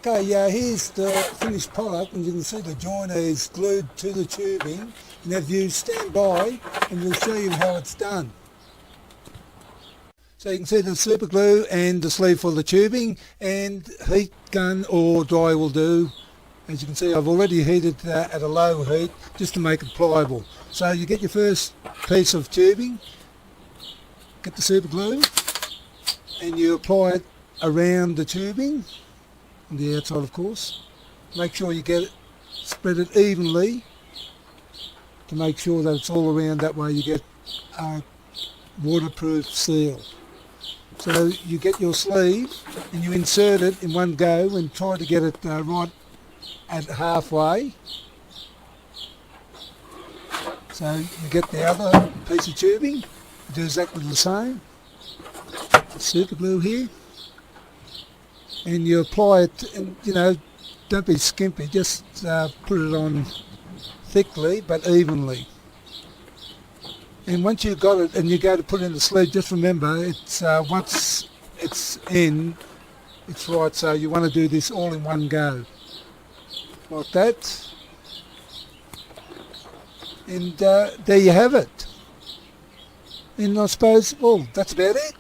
Okay, yeah, here's the finished product, and you can see the joiner is glued to the tubing. And if you stand by, and we'll show you how it's done. So you can see the super glue and the sleeve for the tubing, and heat gun or dry will do. As you can see, I've already heated at a low heat just to make it pliable. So you get your first piece of tubing, get the super glue, and you apply it around the tubing, on the outside of course. Make sure you get it, spread it evenly to make sure that it's all around, that way you get a waterproof seal. So you get your sleeve and you insert it in one go and try to get it right at halfway. So you get the other piece of tubing, do exactly the same. Super glue here, and you apply it, and don't be skimpy, just put it on thickly but evenly. And once you've got it and you go to put it in the sleeve, just remember it's once it's in, it's right, so you want to do this all in one go, like that. And there you have it. And I suppose, well, that's about it.